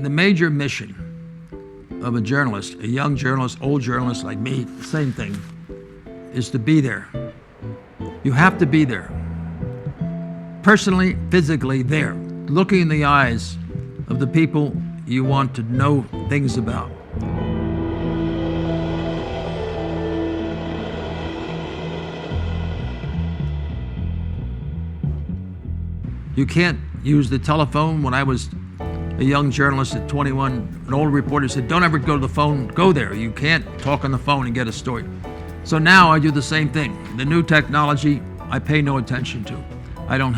The major mission of a journalist, a young journalist, old journalist like me, same thing, is to be there. You have to be there. Personally, physically there, looking in the eyes of the people you want to know things about. You can't use the telephone. When I was a young journalist at 21, an old reporter said, don't ever go to the phone, go there. You can't talk on the phone and get a story. So now I do the same thing. The new technology, I pay no attention to. I don't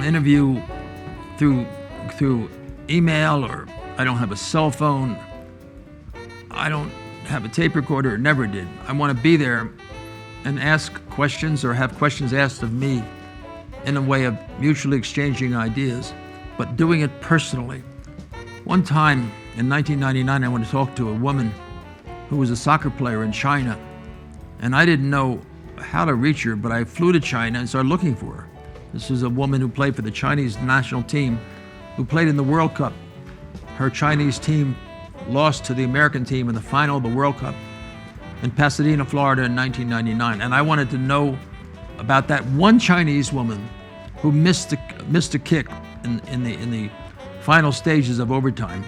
interview through email, or I don't have a cell phone. I don't have a tape recorder, never did. I want to be there and ask questions or have questions asked of me in a way of mutually exchanging ideas, but doing it personally. One time in 1999, I went to talk to a woman who was a soccer player in China, and I didn't know how to reach her, but I flew to China and started looking for her. This is a woman who played for the Chinese national team, who played in the World Cup. Her Chinese team lost to the American team in the final of the World Cup in Pasadena, Florida in 1999. And I wanted to know about that one Chinese woman who missed a kick in the final stages of overtime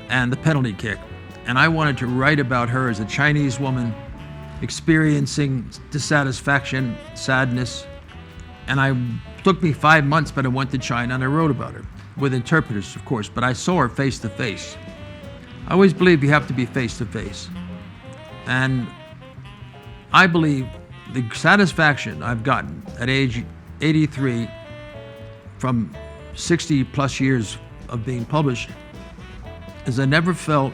and the penalty kick. And I wanted to write about her as a Chinese woman experiencing dissatisfaction, sadness. And it took me 5 months, but I went to China and I wrote about her, with interpreters, of course, but I saw her face to face. I always believe you have to be face to face. And I believe the satisfaction I've gotten at age 83 from 60 plus years of being published is I never felt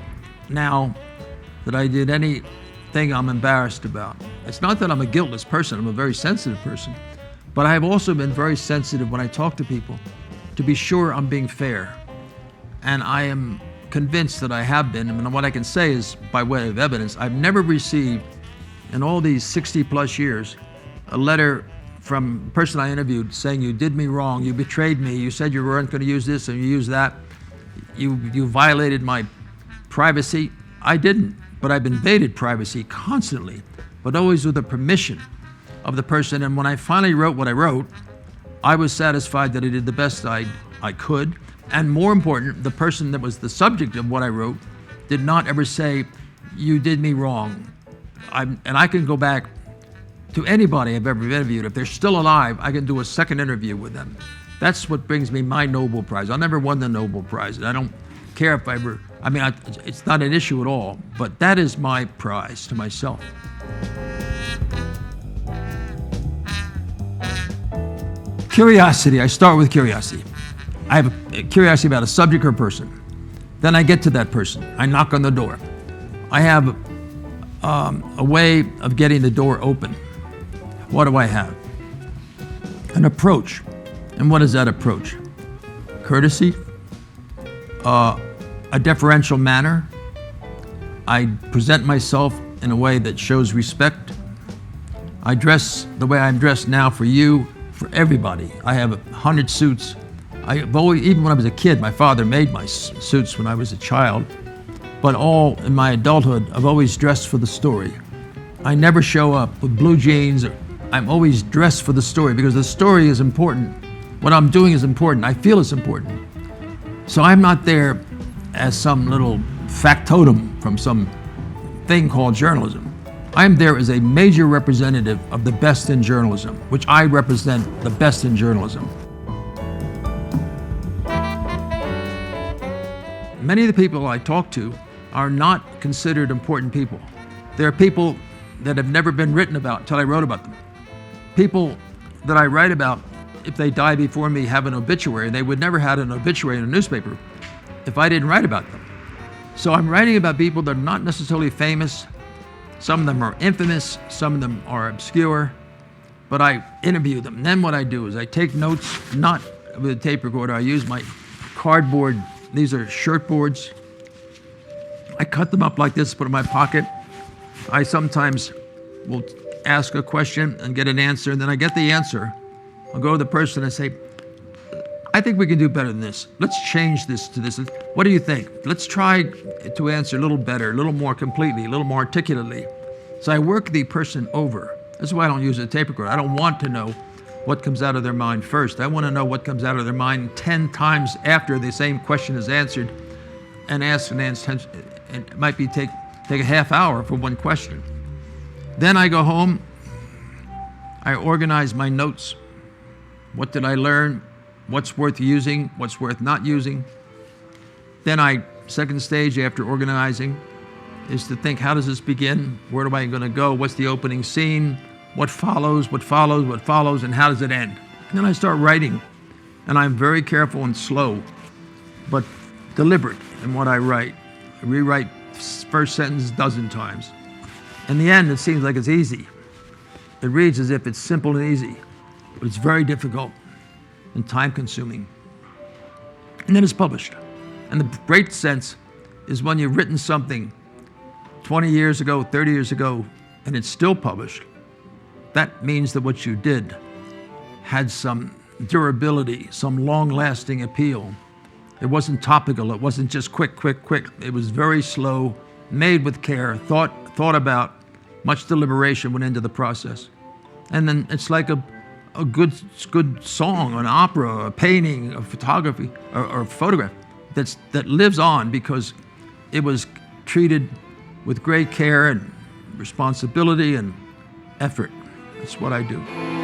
now that I did anything I'm embarrassed about. It's not that I'm a guiltless person, I'm a very sensitive person, but I have also been very sensitive when I talk to people to be sure I'm being fair. And I am convinced that I have been, and what I can say is, by way of evidence, I've never received in all these 60 plus years a letter from a person I interviewed saying, you did me wrong, you betrayed me, you said you weren't going to use this and you used that, you violated my privacy. I didn't, but I've invaded privacy constantly, but always with the permission of the person. And when I finally wrote what I wrote, I was satisfied that I did the best I could. And more important, the person that was the subject of what I wrote did not ever say, you did me wrong. And I can go back to anybody I've ever interviewed. If they're still alive, I can do a second interview with them. That's what brings me my Nobel Prize. I never won the Nobel Prize. I don't care if I ever, it's not an issue at all, but that is my prize to myself. Curiosity, I start with curiosity. I have a curiosity about a subject or a person. Then I get to that person. I knock on the door. I have a way of getting the door open. What do I have? An approach. And what is that approach? Courtesy, a deferential manner. I present myself in a way that shows respect. I dress the way I'm dressed now for you, for everybody. I have 100 suits. Even when I was a kid, my father made my suits when I was a child. But all in my adulthood, I've always dressed for the story. I never show up with blue jeans. I'm always dressed for the story because the story is important. What I'm doing is important. I feel it's important. So I'm not there as some little factotum from some thing called journalism. I'm there as a major representative of the best in journalism, which I represent the best in journalism. Many of the people I talk to are not considered important people. They're people that have never been written about until I wrote about them. People that I write about, if they die before me, have an obituary. They would never have an obituary in a newspaper if I didn't write about them. So I'm writing about people that are not necessarily famous. Some of them are infamous, some of them are obscure, but I interview them. And then what I do is I take notes, not with a tape recorder. I use my cardboard. These are shirt boards. I cut them up like this, put them in my pocket. I sometimes will ask a question and get an answer, and then I get the answer. I'll go to the person and say, I think we can do better than this. Let's change this to this. What do you think? Let's try to answer a little better, a little more completely, a little more articulately. So I work the person over. That's why I don't use a tape recorder. I don't want to know what comes out of their mind first. I want to know what comes out of their mind 10 times after the same question is answered and asked and answered. It might be take a half hour for one question. Then I go home, I organize my notes. What did I learn? What's worth using? What's worth not using? Then second stage after organizing is to think, how does this begin? Where am I going to go? What's the opening scene? What follows, what follows, what follows, and how does it end? And then I start writing, and I'm very careful and slow, but deliberate in what I write. I rewrite first sentence a dozen times. In the end, it seems like it's easy. It reads as if it's simple and easy, but it's very difficult and time-consuming. And then it's published. And the great sense is when you've written something 20 years ago, 30 years ago, and it's still published, that means that what you did had some durability, some long-lasting appeal. It wasn't topical. It wasn't just quick, quick, quick. It was very slow, made with care, thought about, much deliberation went into the process. And then it's like a good song, an opera, a painting, a photography, or a photograph that lives on because it was treated with great care and responsibility and effort. That's what I do.